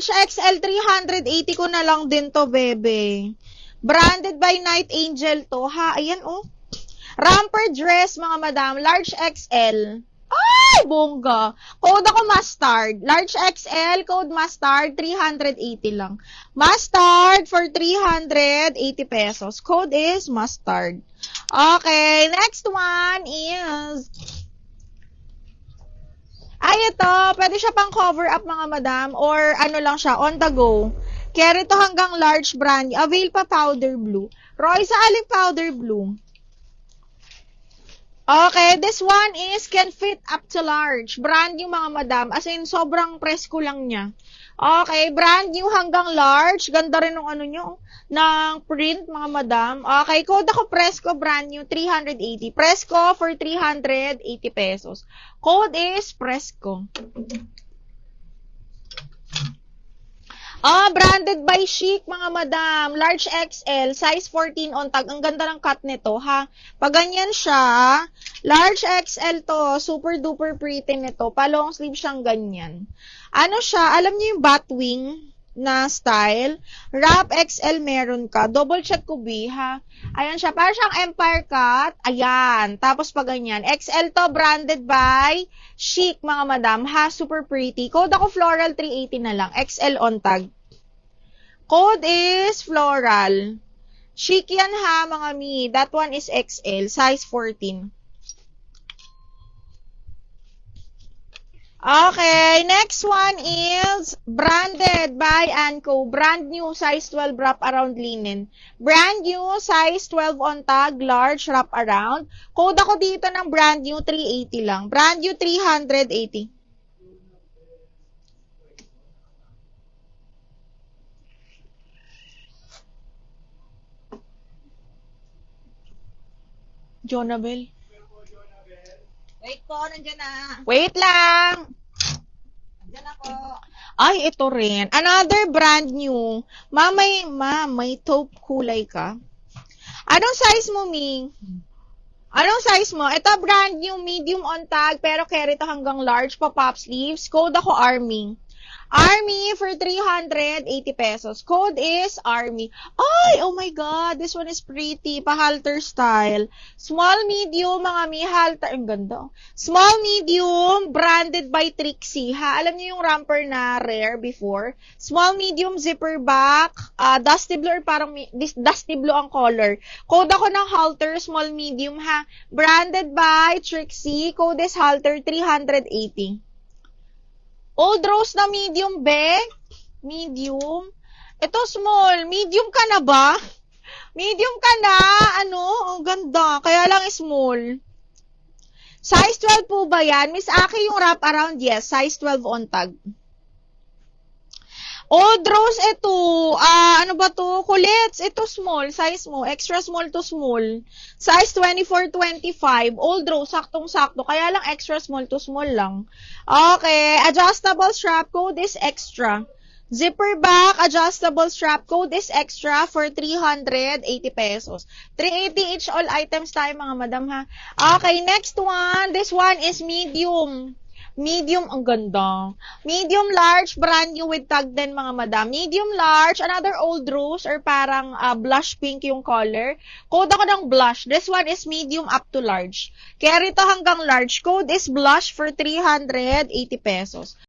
Large XL, 380 ko na lang din to, bebe. Branded by Night Angel to, ha? Ayan, oh. Romper dress, mga madam. Large XL. Ay, bongga. Code ako mustard. Large XL, code mustard, 380 lang. Mustard for 380 pesos. Code is mustard. Okay, next one is... Ay, ito. Pwede siya pang cover up, mga madam. Or ano lang siya, on the go. Carry to hanggang large brand. Avail pa powder blue. Roy, sa alin powder blue? Okay, this one is can fit up to large. Brand new, mga madam. As in, sobrang presko lang niya. Okay, brand new hanggang large. Ganda rin ng ano nyo, ng print, mga madam. Okay, code ako presko, brand new, 380. Presko for 380 pesos. Code is presko. Branded by Chic, mga madam. Large XL, size 14 on tag. Ang ganda ng cut nito, ha? Pag ganyan siya, large XL to, super duper pretty nito. Pa long sleeve siyang ganyan. Ano siya? Alam niyo yung Batwing na style? Wrap XL meron ka. Double check ko, B, ha? Ayan siya. Parang siyang Empire cut. Ayan. Tapos pag ganyan. XL to, branded by Chic, mga madam, ha? Super pretty. Code ako floral, 380 na lang. XL on tag. Code is floral. Chic yan, ha, mga mi. That one is XL, size 14. Okay, next one is branded by Anco. Brand new, size 12 wrap around linen. Brand new, size 12 on tag, large wrap around. Code ako dito ng brand new, 380 lang. Brand new, 380. Jonabel. Wait po, nandiyan na. Wait lang. Nandiyan ako. Ay, ito rin. Another brand new. May taupe kulay ka. Anong size mo, Ming? Anong size mo? Ito brand new, medium on tag, pero carry to hanggang large pa pop sleeves. Code ako Army. Army for 380 pesos. Code is Army. Ay, oh my God, this one is pretty. Pa-halter style. Small, medium, mga mi halter. Ang ganda. Small, medium, branded by Trixie. Ha? Alam niyo yung romper na rare before? Small, medium, zipper back. Dusty blue, parang dusty blue ang color. Code ako ng halter, small, medium, ha? Branded by Trixie. Code is halter, 380. Old Rose na medium, be. Medium. Ito small. Medium ka na ba? Medium ka na. Ano? Ang ganda. Kaya lang small. Size 12 po ba yan? Miss Aki yung wrap around? Yes. Size 12 on tag. Old Rose, ito. Ano ba to? Kulits. Ito small. Size mo. Extra small to small. Size 24-25. Old Rose, saktong-sakto. Kaya lang extra small to small lang. Okay. Adjustable strap. Code is extra. Zipper back. Adjustable strap. Code is extra for 380 pesos. 380 each all items tayo, mga madam, ha? Okay. Next one. This one is medium. Medium, ang ganda. Medium large, brand new with tag din, mga madam. Medium large, another Old Rose or parang blush pink yung color. Code ako ng blush. This one is medium up to large. Carry to hanggang large. Code is blush for 380 pesos.